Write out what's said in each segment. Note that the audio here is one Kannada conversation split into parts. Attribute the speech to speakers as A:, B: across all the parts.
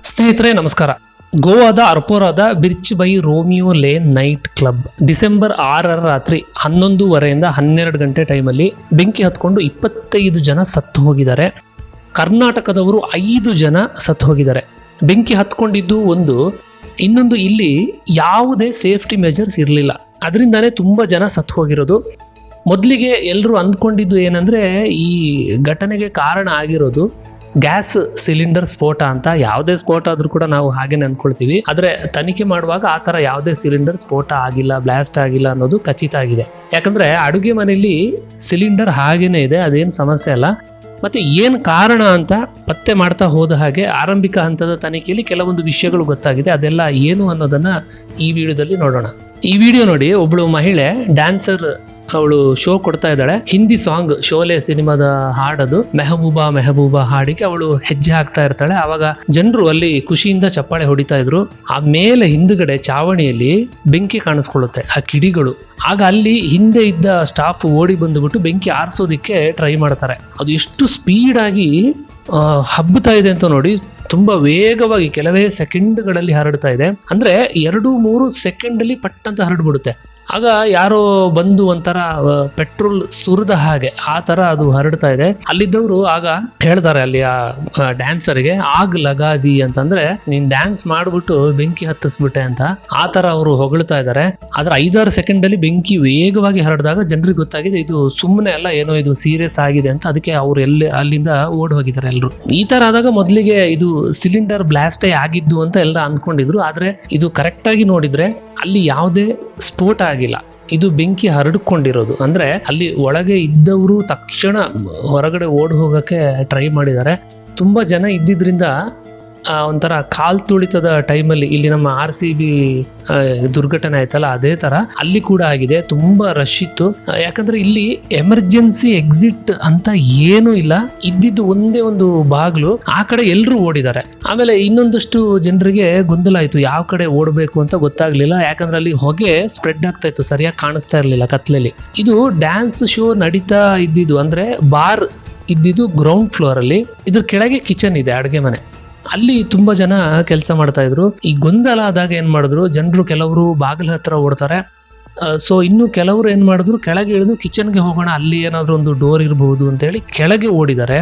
A: ಸ್ನೇಹಿತರೆ ನಮಸ್ಕಾರ. ಗೋವಾದ ಅರ್ಪೋರಾದ Birch by Romeo Lane night club December 6ರ ರಾತ್ರಿ 11:30 12 ಗಂಟೆ ಟೈಮಲ್ಲಿ ಬೆಂಕಿ ಹತ್ಕೊಂಡು 25 ಜನ ಸತ್ತು ಹೋಗಿದ್ದಾರೆ. ಕರ್ನಾಟಕದವರು 5 ಜನ ಸತ್ತು ಹೋಗಿದ್ದಾರೆ. ಬೆಂಕಿ ಹತ್ಕೊಂಡಿದ್ದು ಇನ್ನೊಂದು ಇಲ್ಲಿ ಯಾವುದೇ ಸೇಫ್ಟಿ ಮೆಜರ್ಸ್ ಇರಲಿಲ್ಲ, ಅದರಿಂದಾನೇ ತುಂಬ ಜನ ಸತ್ತು ಹೋಗಿರೋದು. ಮೊದಲಿಗೆ ಎಲ್ಲರೂ ಅಂದ್ಕೊಂಡಿದ್ದು ಏನಂದರೆ ಈ ಘಟನೆಗೆ ಕಾರಣ ಆಗಿರೋದು ಗ್ಯಾಸ್ ಸಿಲಿಂಡರ್ ಸ್ಫೋಟ ಅಂತ. ಯಾವುದೇ ಸ್ಫೋಟ ಆದರೂ ಕೂಡ ನಾವು ಹಾಗೇನೆ ಅಂದ್ಕೊಳ್ತೀವಿ, ಆದರೆ ತನಿಖೆ ಮಾಡುವಾಗ ಆ ಥರ ಯಾವುದೇ ಸಿಲಿಂಡರ್ ಸ್ಫೋಟ ಆಗಿಲ್ಲ, ಬ್ಲಾಸ್ಟ್ ಆಗಿಲ್ಲ ಅನ್ನೋದು ಖಚಿತ ಆಗಿದೆ. ಯಾಕಂದರೆ ಅಡುಗೆ ಮನೆಯಲ್ಲಿ ಸಿಲಿಂಡರ್ ಹಾಗೇನೆ ಇದೆ, ಅದೇನು ಸಮಸ್ಯೆ ಅಲ್ಲ. ಮತ್ತು ಏನು ಕಾರಣ ಅಂತ ಪತ್ತೆ ಮಾಡ್ತಾ ಹೋದ ಹಾಗೆ ಆರಂಭಿಕ ಹಂತದ ತನಿಖೆಯಲ್ಲಿ ಕೆಲವೊಂದು ವಿಷಯಗಳು ಗೊತ್ತಾಗಿದೆ. ಅದೆಲ್ಲ ಏನು ಅನ್ನೋದನ್ನು ಈ ವಿಡಿಯೋದಲ್ಲಿ ನೋಡೋಣ. ಈ ವಿಡಿಯೋ ನೋಡಿ, ಒಬ್ಬಳು ಮಹಿಳೆ ಡ್ಯಾನ್ಸರ್, ಅವಳು ಶೋ ಕೊಡ್ತಾ ಇದ್ದಾಳೆ. ಹಿಂದಿ ಸಾಂಗ್ ಶೋಲೆ ಸಿನಿಮಾದ ಹಾಡದು ಮೆಹಬೂಬಾ ಮೆಹಬೂಬಾ ಹಾಡಿಗೆ ಅವಳು ಹೆಜ್ಜೆ ಹಾಕ್ತಾ ಇರ್ತಾಳೆ. ಆವಾಗ ಜನರು ಅಲ್ಲಿ ಖುಷಿಯಿಂದ ಚಪ್ಪಾಳೆ ಹೊಡಿತಾ ಇದ್ರು. ಆಮೇಲೆ ಹಿಂದುಗಡೆ ಚಾವಣಿಯಲ್ಲಿ ಬೆಂಕಿ ಕಾಣಿಸ್ಕೊಳ್ಳುತ್ತೆ, ಆ ಕಿಡಿಗಳು. ಆಗ ಅಲ್ಲಿ ಹಿಂದೆ ಇದ್ದ ಸ್ಟಾಫ್ ಓಡಿ ಬಂದುಬಿಟ್ಟು ಬೆಂಕಿ ಆರಿಸೋದಿಕ್ಕೆ ಟ್ರೈ ಮಾಡ್ತಾರೆ. ಅದು ಎಷ್ಟು ಸ್ಪೀಡ್ ಆಗಿ ಹಬ್ಬುತ್ತಾ ಇದೆ ಅಂತ ನೋಡಿ. ತುಂಬಾ ವೇಗವಾಗಿ ಕೆಲವೇ ಸೆಕೆಂಡ್ಗಳಲ್ಲಿ ಹರಡ್ತಾ ಇದೆ. ಅಂದ್ರೆ 2-3 ಸೆಕೆಂಡಲ್ಲಿ ಪಟ್ಟಂತ ಹರಡ್ಬಿಡುತ್ತೆ. ಆಗ ಯಾರೋ ಬಂದು ಒಂಥರ ಪೆಟ್ರೋಲ್ ಸುರಿದ ಹಾಗೆ ಆ ತರ ಅದು ಹರಡ್ತಾ ಇದೆ. ಅಲ್ಲಿದ್ದವರು ಆಗ ಹೇಳ್ತಾರೆ ಅಲ್ಲಿ ಆ ಡ್ಯಾನ್ಸರ್ಗೆ, ಆಗ್ ಲಗಾದಿ ಅಂತಂದ್ರೆ ನೀನ್ ಡ್ಯಾನ್ಸ್ ಮಾಡ್ಬಿಟ್ಟು ಬೆಂಕಿ ಹತ್ತಿಸ್ಬಿಟ್ಟೆ ಅಂತ ಆ ತರ ಅವರು ಹೊಗಳ್ತಾ ಇದ್ದಾರೆ. ಆದ್ರೆ 5-6 ಸೆಕೆಂಡಲ್ಲಿ ಬೆಂಕಿ ವೇಗವಾಗಿ ಹರಡಿದಾಗ ಜನರಿಗೆ ಗೊತ್ತಾಗಿದೆ ಇದು ಸುಮ್ಮನೆ ಅಲ್ಲ, ಏನೋ ಇದು ಸೀರಿಯಸ್ ಆಗಿದೆ ಅಂತ. ಅದಕ್ಕೆ ಅವ್ರು ಅಲ್ಲಿಂದ ಓಡ್ ಹೋಗಿದ್ದಾರೆ ಎಲ್ರು. ಈ ತರ ಆದಾಗ ಮೊದಲಿಗೆ ಇದು ಸಿಲಿಂಡರ್ ಬ್ಲಾಸ್ಟೇ ಆಗಿದ್ದು ಅಂತ ಎಲ್ಲ ಅಂದ್ಕೊಂಡಿದ್ರು. ಆದ್ರೆ ಇದು ಕರೆಕ್ಟ್ ಆಗಿ ನೋಡಿದ್ರೆ ಅಲ್ಲಿ ಯಾವುದೇ ಸ್ಫೋಟ ಆಗಿಲ್ಲ, ಇದು ಬೆಂಕಿ ಹರಡಿಕೊಂಡಿರೋದು. ಅಂದ್ರೆ ಅಲ್ಲಿ ಒಳಗೆ ಇದ್ದವರು ತಕ್ಷಣ ಹೊರಗಡೆ ಓಡ್ ಹೋಗಕ್ಕೆ ಟ್ರೈ ಮಾಡಿದ್ದಾರೆ. ತುಂಬಾ ಜನ ಇದ್ದಿದ್ರಿಂದ ಒಂಥರ ಕಾಲ್ ತುಳಿತದ ಟೈಮಲ್ಲಿ ಇಲ್ಲಿ ನಮ್ಮ RCB ದುರ್ಘಟನೆ ಆಯ್ತಲ್ಲ, ಅದೇ ತರ ಅಲ್ಲಿ ಕೂಡ ಆಗಿದೆ. ತುಂಬಾ ರಶ್ ಇತ್ತು. ಯಾಕಂದ್ರೆ ಇಲ್ಲಿ ಎಮರ್ಜೆನ್ಸಿ ಎಕ್ಸಿಟ್ ಅಂತ ಏನೂ ಇಲ್ಲ, ಇದ್ದಿದ್ದು ಒಂದೇ ಒಂದು ಬಾಗ್ಲು. ಆ ಕಡೆ ಎಲ್ಲರೂ ಓಡಿದ್ದಾರೆ. ಆಮೇಲೆ ಇನ್ನೊಂದಷ್ಟು ಜನರಿಗೆ ಗೊಂದಲ ಆಯ್ತು, ಯಾವ ಕಡೆ ಓಡಬೇಕು ಅಂತ ಗೊತ್ತಾಗ್ಲಿಲ್ಲ. ಯಾಕಂದ್ರೆ ಅಲ್ಲಿ ಹೊಗೆ ಸ್ಪ್ರೆಡ್ ಆಗ್ತಾ ಇತ್ತು, ಸರಿಯಾಗಿ ಕಾಣಿಸ್ತಾ ಇರ್ಲಿಲ್ಲ ಕತ್ಲಲ್ಲಿ. ಇದು ಡ್ಯಾನ್ಸ್ ಶೋ ನಡೀತಾ ಇದ್ದಿದ್ದು, ಅಂದ್ರೆ ಬಾರ್ ಇದ್ದಿದ್ದು ಗ್ರೌಂಡ್ ಫ್ಲೋರ್ ಅಲ್ಲಿ. ಇದ್ರ ಕೆಳಗೆ ಕಿಚನ್ ಇದೆ, ಅಡುಗೆ ಮನೆ. ಅಲ್ಲಿ ತುಂಬಾ ಜನ ಕೆಲಸ ಮಾಡ್ತಾ ಇದ್ರು. ಈ ಗೊಂದಲ ಆದಾಗ ಏನ್ ಮಾಡಿದ್ರು ಜನರು, ಕೆಲವರು ಬಾಗಿಲ ಹತ್ರ ಓಡ್ತಾರೆ. ಸೊ ಇನ್ನು ಕೆಲವರು ಏನ್ ಮಾಡಿದ್ರು, ಕೆಳಗೆ ಇಳಿದು ಕಿಚನ್ಗೆ ಹೋಗೋಣ, ಅಲ್ಲಿ ಏನಾದ್ರು ಒಂದು ಡೋರ್ ಇರಬಹುದು ಅಂತ ಹೇಳಿ ಕೆಳಗೆ ಓಡಿದ್ದಾರೆ.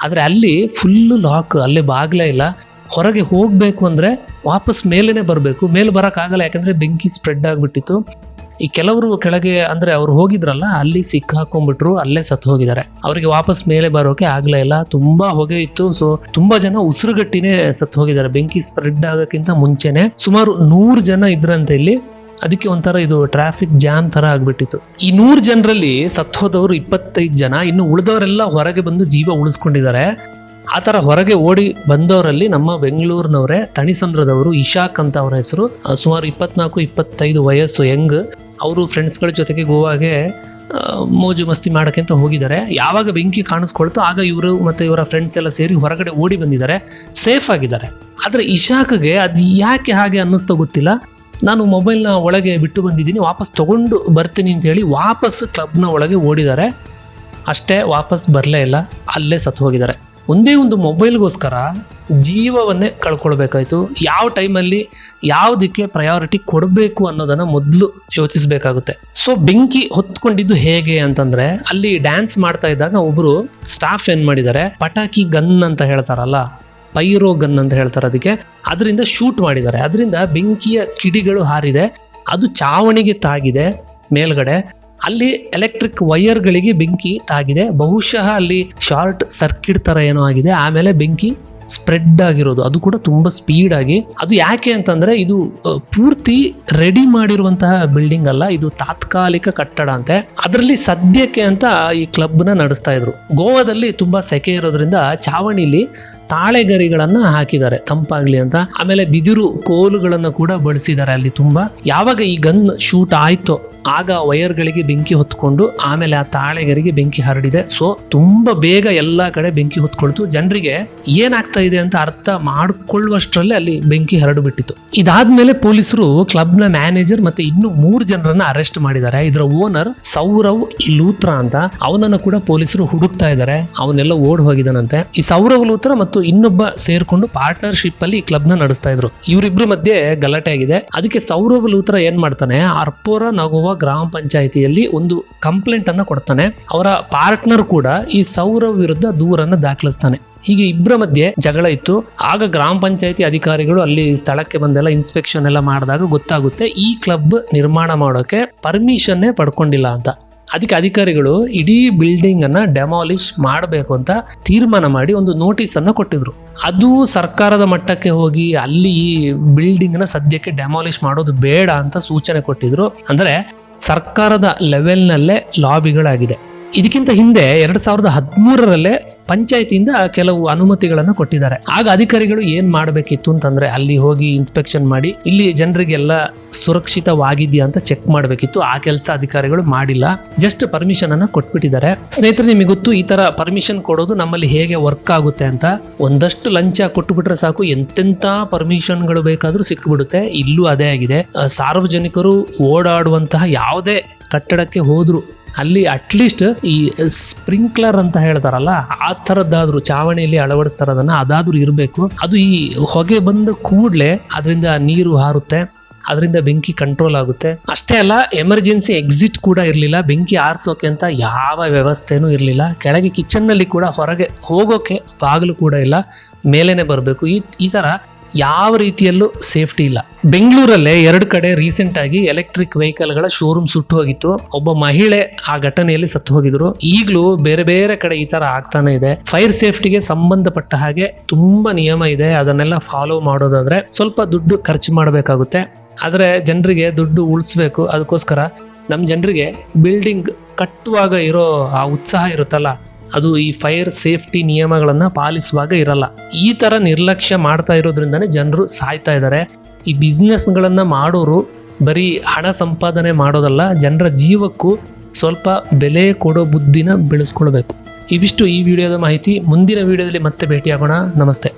A: ಆದ್ರೆ ಅಲ್ಲಿ ಫುಲ್ ಲಾಕ್, ಅಲ್ಲಿ ಬಾಗ್ಲೇ ಇಲ್ಲ. ಹೊರಗೆ ಹೋಗ್ಬೇಕು ಅಂದ್ರೆ ವಾಪಸ್ ಮೇಲೇನೆ ಬರಬೇಕು. ಮೇಲೆ ಬರಕ್ಕಾಗಲ್ಲ, ಯಾಕಂದ್ರೆ ಬೆಂಕಿ ಸ್ಪ್ರೆಡ್ ಆಗ್ಬಿಟ್ಟಿತ್ತು. ಈ ಕೆಲವರು ಕೆಳಗೆ ಅಂದ್ರೆ ಅವ್ರು ಹೋಗಿದ್ರಲ್ಲ, ಅಲ್ಲಿ ಸಿಕ್ಕಾಕೊಂಡ್ಬಿಟ್ರು, ಅಲ್ಲೇ ಸತ್ತು ಹೋಗಿದ್ದಾರೆ. ಅವರಿಗೆ ವಾಪಸ್ ಮೇಲೆ ಬರೋಕೆ ಆಗ್ಲೇ ಇಲ್ಲ, ತುಂಬಾ ಹೊಗೆ ಇತ್ತು. ಸೊ ತುಂಬಾ ಜನ ಉಸಿರುಗಟ್ಟಿನೇ ಸತ್ತು ಹೋಗಿದ್ದಾರೆ. ಬೆಂಕಿ ಸ್ಪ್ರೆಡ್ ಆಗೋಕ್ಕಿಂತ ಮುಂಚೆನೆ ಸುಮಾರು 100 ಜನ ಇದ್ರಂತೆ ಇಲ್ಲಿ. ಅದಕ್ಕೆ ಒಂಥರ ಇದು ಟ್ರಾಫಿಕ್ ಜಾಮ್ ತರ ಆಗ್ಬಿಟ್ಟಿತ್ತು. ಈ 100 ಜನರಲ್ಲಿ ಸತ್ತು ಹೋದವರು 25 ಜನ. ಇನ್ನು ಉಳಿದವರೆಲ್ಲ ಹೊರಗೆ ಬಂದು ಜೀವ ಉಳಿಸ್ಕೊಂಡಿದ್ದಾರೆ. ಆ ಥರ ಹೊರಗೆ ಓಡಿ ಬಂದವರಲ್ಲಿ ನಮ್ಮ ಬೆಂಗಳೂರಿನವರೇ, ತಣಿಸಂದ್ರದವರು ಇಶಾಕ್ ಅಂತ ಅವರ ಹೆಸರು. ಸುಮಾರು 24-25 ವಯಸ್ಸು, ಯಂಗ್. ಅವರು ಫ್ರೆಂಡ್ಸ್ಗಳ ಜೊತೆಗೆ ಗೋವಾಗೆ ಮೋಜು ಮಸ್ತಿ ಮಾಡೋಕ್ಕೆ ಅಂತ ಹೋಗಿದ್ದಾರೆ. ಯಾವಾಗ ಬೆಂಕಿ ಕಾಣಿಸ್ಕೊಳ್ತೋ ಆಗ ಇವರು ಮತ್ತು ಇವರ ಫ್ರೆಂಡ್ಸ್ ಎಲ್ಲ ಸೇರಿ ಹೊರಗಡೆ ಓಡಿ ಬಂದಿದ್ದಾರೆ, ಸೇಫ್ ಆಗಿದ್ದಾರೆ. ಆದರೆ ಇಶಾಕ್ಗೆ ಅದು ಯಾಕೆ ಹಾಗೆ ಅನ್ನಿಸ್ತೋ ಗೊತ್ತಿಲ್ಲ. ನಾನು ಮೊಬೈಲ್ನ ಒಳಗೆ ಬಿಟ್ಟು ಬಂದಿದ್ದೀನಿ, ವಾಪಸ್ ತೊಗೊಂಡು ಬರ್ತೀನಿ ಅಂತ ಹೇಳಿ ವಾಪಸ್ ಕ್ಲಬ್ನ ಒಳಗೆ ಓಡಿದ್ದಾರೆ. ಅಷ್ಟೇ, ವಾಪಸ್ ಬರಲೇ ಇಲ್ಲ, ಅಲ್ಲೇ ಸತ್ತು ಹೋಗಿದ್ದಾರೆ. ಒಂದೇ ಒಂದು ಮೊಬೈಲ್ಗೋಸ್ಕರ ಜೀವವನ್ನೇ ಕಳ್ಕೊಳ್ಬೇಕಾಯ್ತು. ಯಾವ ಟೈಮಲ್ಲಿ ಯಾವುದಕ್ಕೆ ಪ್ರಯಾರಿಟಿ ಕೊಡಬೇಕು ಅನ್ನೋದನ್ನು ಮೊದಲು ಯೋಚಿಸಬೇಕಾಗುತ್ತೆ. ಸೊ ಬೆಂಕಿ ಹೊತ್ಕೊಂಡಿದ್ದು ಹೇಗೆ ಅಂತಂದ್ರೆ, ಅಲ್ಲಿ ಡ್ಯಾನ್ಸ್ ಮಾಡ್ತಾ ಇದ್ದಾಗ ಒಬ್ಬರು ಸ್ಟಾಫ್ ಏನ್ ಮಾಡಿದ್ದಾರೆ, ಪಟಾಕಿ ಗನ್ ಅಂತ ಹೇಳ್ತಾರಲ್ಲ, ಪೈರೋ ಗನ್ ಅಂತ ಹೇಳ್ತಾರೆ ಅದಕ್ಕೆ, ಅದರಿಂದ ಶೂಟ್ ಮಾಡಿದ್ದಾರೆ. ಅದರಿಂದ ಬೆಂಕಿಯ ಕಿಡಿಗಳು ಹಾರಿದೆ, ಅದು ಚಾವಣಿಗೆ ತಾಗಿದೆ ಮೇಲ್ಗಡೆ. ಅಲ್ಲಿ ಎಲೆಕ್ಟ್ರಿಕ್ ವೈರ್ಗಳಿಗೆ ಬೆಂಕಿ ತಾಗಿದೆ. ಬಹುಶಃ ಅಲ್ಲಿ ಶಾರ್ಟ್ ಸರ್ಕ್ಯೂಟ್ ತರ ಏನೋ ಆಗಿದೆ. ಆಮೇಲೆ ಬೆಂಕಿ ಸ್ಪ್ರೆಡ್ ಆಗಿರೋದು, ಅದು ಕೂಡ ತುಂಬಾ ಸ್ಪೀಡ್ ಆಗಿ. ಅದು ಯಾಕೆ ಅಂತಂದ್ರೆ ಇದು ಪೂರ್ತಿ ರೆಡಿ ಮಾಡಿರುವಂತಹ ಬಿಲ್ಡಿಂಗ್ ಅಲ್ಲ, ಇದು ತಾತ್ಕಾಲಿಕ ಕಟ್ಟಡ ಅಂತೆ. ಅದರಲ್ಲಿ ಸದ್ಯಕ್ಕೆ ಅಂತ ಈ ಕ್ಲಬ್ನ ನಡೆಸ್ತಾ ಇದ್ರು. ಗೋವಾದಲ್ಲಿ ತುಂಬಾ ಸೆಕೆ ಇರೋದ್ರಿಂದ ಚಾವಣಿಲಿ ತಾಳೆಗರಿಗಳನ್ನ ಹಾಕಿದ್ದಾರೆ ತಂಪಾಗ್ಲಿ ಅಂತ. ಆಮೇಲೆ ಬಿದಿರು ಕೋಲುಗಳನ್ನ ಕೂಡ ಬಳಸಿದ್ದಾರೆ ಅಲ್ಲಿ ತುಂಬಾ. ಯಾವಾಗ ಈ ಗನ್ ಶೂಟ್ ಆಯ್ತೋ ಆಗ ವೈರ್ಗಳಿಗೆ ಬೆಂಕಿ ಹೊತ್ಕೊಂಡು ಆಮೇಲೆ ಆ ತಾಳೆಗರಿಗೆ ಬೆಂಕಿ ಹರಡಿದೆ. ಸೊ ತುಂಬಾ ಬೇಗ ಎಲ್ಲಾ ಕಡೆ ಬೆಂಕಿ ಹೊತ್ಕೊಳ್ತು. ಜನರಿಗೆ ಏನಾಗ್ತಾ ಇದೆ ಅಂತ ಅರ್ಥ ಮಾಡಿಕೊಳ್ಳುವಷ್ಟರಲ್ಲೇ ಅಲ್ಲಿ ಬೆಂಕಿ ಹರಡು ಬಿಟ್ಟಿತ್ತು. ಇದಾದ್ಮೇಲೆ ಪೊಲೀಸರು ಕ್ಲಬ್ ನ ಮ್ಯಾನೇಜರ್ ಮತ್ತೆ ಇನ್ನು 3 ಜನರನ್ನ ಅರೆಸ್ಟ್ ಮಾಡಿದ್ದಾರೆ. ಇದರ ಓನರ್ ಸೌರವ್ ಲೂತ್ರಾ ಅಂತ, ಅವನನ್ನ ಕೂಡ ಪೊಲೀಸರು ಹುಡುಕ್ತಾ ಇದ್ದಾರೆ. ಅವನ್ನೆಲ್ಲ ಓಡ್ ಹೋಗಿದ್ದಾನಂತೆ. ಈ ಸೌರವ್ ಲೂತ್ರಾ ಮತ್ತು ಇನ್ನೊಬ್ಬ ಸೇರ್ಕೊಂಡು ಪಾರ್ಟ್ನರ್ಶಿಪ್ ಅಲ್ಲಿ ಕ್ಲಬ್ ನ ನಡೆಸ್ತಾ ಇದ್ರು. ಇವರಿಬ್ರು ಮಧ್ಯೆ ಗಲಾಟೆ ಆಗಿದೆ. ಅದಕ್ಕೆ ಸೌರವ್ ಲೂತ್ರಾ ಏನ್ ಮಾಡ್ತಾನೆ, ಅರ್ಪೋರ ನಗೋವಾ ಗ್ರಾಮ ಪಂಚಾಯಿತಿಯಲ್ಲಿ ಒಂದು ಕಂಪ್ಲೇಂಟ್ ಅನ್ನ ಕೊಡ್ತಾನೆ. ಅವರ ಪಾರ್ಟ್ನರ್ ಕೂಡ ಈ ಸೌರವ್ ವಿರುದ್ಧ ದೂರನ್ನ ದಾಖಲಿಸ್ತಾನೆ. ಹೀಗೆ ಇಬ್ಬರ ಮಧ್ಯೆ ಜಗಳ ಇತ್ತು. ಆಗ ಗ್ರಾಮ ಪಂಚಾಯಿತಿ ಅಧಿಕಾರಿಗಳು ಅಲ್ಲಿ ಸ್ಥಳಕ್ಕೆ ಬಂದೆಲ್ಲ ಇನ್ಸ್ಪೆಕ್ಷನ್ ಎಲ್ಲ ಮಾಡಿದಾಗ ಗೊತ್ತಾಗುತ್ತೆ ಈ ಕ್ಲಬ್ ನಿರ್ಮಾಣ ಮಾಡೋಕೆ ಪರ್ಮಿಷನ್ನೇ ಪಡ್ಕೊಂಡಿಲ್ಲ ಅಂತ. ಅದಕ್ಕೆ ಅಧಿಕಾರಿಗಳು ಇಡೀ ಬಿಲ್ಡಿಂಗ್ ಅನ್ನ ಡೆಮಾಲಿಷ್ ಮಾಡಬೇಕು ಅಂತ ತೀರ್ಮಾನ ಮಾಡಿ ಒಂದು ನೋಟಿಸ್ ಅನ್ನ ಕೊಟ್ಟಿದ್ರು. ಅದು ಸರ್ಕಾರದ ಮಟ್ಟಕ್ಕೆ ಹೋಗಿ ಅಲ್ಲಿ ಈ ಬಿಲ್ಡಿಂಗ್ ನ ಸದ್ಯಕ್ಕೆ ಡೆಮಾಲಿಷ್ ಮಾಡೋದು ಬೇಡ ಅಂತ ಸೂಚನೆ ಕೊಟ್ಟಿದ್ರು. ಅಂದ್ರೆ ಸರ್ಕಾರದ ಲೆವೆಲ್ನಲ್ಲೇ ಲಾಬಿಗಳಾಗಿದೆ. ಇದಕ್ಕಿಂತ ಹಿಂದೆ 2013ರಲ್ಲೇ ಪಂಚಾಯತಿಯಿಂದ ಕೆಲವು ಅನುಮತಿಗಳನ್ನು ಕೊಟ್ಟಿದ್ದಾರೆ. ಆಗ ಅಧಿಕಾರಿಗಳು ಏನ್ ಮಾಡಬೇಕಿತ್ತು ಅಂತಂದ್ರೆ ಅಲ್ಲಿ ಹೋಗಿ ಇನ್ಸ್ಪೆಕ್ಷನ್ ಮಾಡಿ ಇಲ್ಲಿ ಜನರಿಗೆಲ್ಲ ಸುರಕ್ಷಿತವಾಗಿದೆಯಾ ಅಂತ ಚೆಕ್ ಮಾಡಬೇಕಿತ್ತು. ಆ ಕೆಲಸ ಅಧಿಕಾರಿಗಳು ಮಾಡಿಲ್ಲ, ಜಸ್ಟ್ ಪರ್ಮಿಷನ್ ಅನ್ನ ಕೊಟ್ಬಿಟ್ಟಿದ್ದಾರೆ. ಸ್ನೇಹಿತರೆ, ನಿಮಗೆ ಗೊತ್ತು ಈ ತರ ಪರ್ಮಿಷನ್ ಕೊಡೋದು ನಮ್ಮಲ್ಲಿ ಹೇಗೆ ವರ್ಕ್ ಆಗುತ್ತೆ ಅಂತ. ಒಂದಷ್ಟು ಲಂಚ ಕೊಟ್ಟುಬಿಟ್ರೆ ಸಾಕು, ಎಂತೆಂತ ಪರ್ಮಿಷನ್ಗಳು ಬೇಕಾದ್ರೂ ಸಿಕ್ಬಿಡುತ್ತೆ. ಇಲ್ಲೂ ಅದೇ ಆಗಿದೆ. ಸಾರ್ವಜನಿಕರು ಓಡಾಡುವಂತಹ ಯಾವುದೇ ಕಟ್ಟಡಕ್ಕೆ ಹೋದ್ರು ಅಲ್ಲಿ ಅಟ್ಲೀಸ್ಟ್ ಈ ಸ್ಪ್ರಿಂಕ್ಲರ್ ಅಂತ ಹೇಳ್ತಾರಲ್ಲ, ಆ ಥರದ್ದಾದ್ರೂ ಚಾವಣಿಯಲ್ಲಿ ಅಳವಡಿಸ್ತಾರದನ್ನ ಅದಾದ್ರೂ ಇರಬೇಕು. ಅದು ಈ ಹೊಗೆ ಬಂದ ಕೂಡಲೇ ಅದರಿಂದ ನೀರು ಹಾರುತ್ತೆ, ಅದರಿಂದ ಬೆಂಕಿ ಕಂಟ್ರೋಲ್ ಆಗುತ್ತೆ. ಅಷ್ಟೇ ಅಲ್ಲ, ಎಮರ್ಜೆನ್ಸಿ ಎಕ್ಸಿಟ್ ಕೂಡ ಇರಲಿಲ್ಲ. ಬೆಂಕಿ ಆರಿಸೋಕೆ ಅಂತ ಯಾವ ವ್ಯವಸ್ಥೆನೂ ಇರಲಿಲ್ಲ. ಕೆಳಗೆ ಕಿಚನ್ ನಲ್ಲಿ ಕೂಡ ಹೊರಗೆ ಹೋಗೋಕೆ ಬಾಗಿಲು ಕೂಡ ಇಲ್ಲ, ಮೇಲೇನೆ ಬರಬೇಕು. ಈ ತರ ಯಾವ ರೀತಿಯಲ್ಲೂ ಸೇಫ್ಟಿ ಇಲ್ಲ. ಬೆಂಗಳೂರಲ್ಲೇ 2 ಕಡೆ ರೀಸೆಂಟ್ ಆಗಿ ಎಲೆಕ್ಟ್ರಿಕ್ ವೆಹಿಕಲ್ಗಳ ಶೋರೂಮ್ ಸುಟ್ಟು ಹೋಗಿತ್ತು. ಒಬ್ಬ ಮಹಿಳೆ ಆ ಘಟನೆಯಲ್ಲಿ ಸತ್ತು ಹೋಗಿದ್ರು. ಈಗಲೂ ಬೇರೆ ಬೇರೆ ಕಡೆ ಈ ತರ ಆಗ್ತಾನೆ ಇದೆ. ಫೈರ್ ಸೇಫ್ಟಿಗೆ ಸಂಬಂಧಪಟ್ಟ ಹಾಗೆ ತುಂಬಾ ನಿಯಮ ಇದೆ. ಅದನ್ನೆಲ್ಲ ಫಾಲೋ ಮಾಡೋದಾದ್ರೆ ಸ್ವಲ್ಪ ದುಡ್ಡು ಖರ್ಚು ಮಾಡಬೇಕಾಗುತ್ತೆ. ಆದ್ರೆ ಜನರಿಗೆ ದುಡ್ಡು ಉಳಿಸ್ಬೇಕು. ಅದಕ್ಕೋಸ್ಕರ ನಮ್ಮ ಜನರಿಗೆ ಬಿಲ್ಡಿಂಗ್ ಕಟ್ಟುವಾಗ ಇರೋ ಆ ಉತ್ಸಾಹ ಇರುತ್ತಲ್ಲ, ಅದು ಈ ಫೈರ್ ಸೇಫ್ಟಿ ನಿಯಮಗಳನ್ನ ಪಾಲಿಸುವಾಗ ಇರಲ್ಲ. ಈ ತರ ನಿರ್ಲಕ್ಷ್ಯ ಮಾಡ್ತಾ ಇರೋದ್ರಿಂದಾನೇ ಜನರು ಸಾಯ್ತಾ ಇದ್ದಾರೆ. ಈ ಬಿಸ್ನೆಸ್ಗಳನ್ನ ಮಾಡೋರು ಬರೀ ಹಣ ಸಂಪಾದನೆ ಮಾಡೋದಲ್ಲ, ಜನರ ಜೀವಕ್ಕೂ ಸ್ವಲ್ಪ ಬೆಲೆ ಕೊಡೋ ಬುದ್ಧಿನ ಬೆಳೆಸ್ಕೊಳ್ಬೇಕು. ಇವಿಷ್ಟು ಈ ವಿಡಿಯೋದ ಮಾಹಿತಿ. ಮುಂದಿನ ವಿಡಿಯೋದಲ್ಲಿ ಮತ್ತೆ ಭೇಟಿಯಾಗೋಣ. ನಮಸ್ತೆ.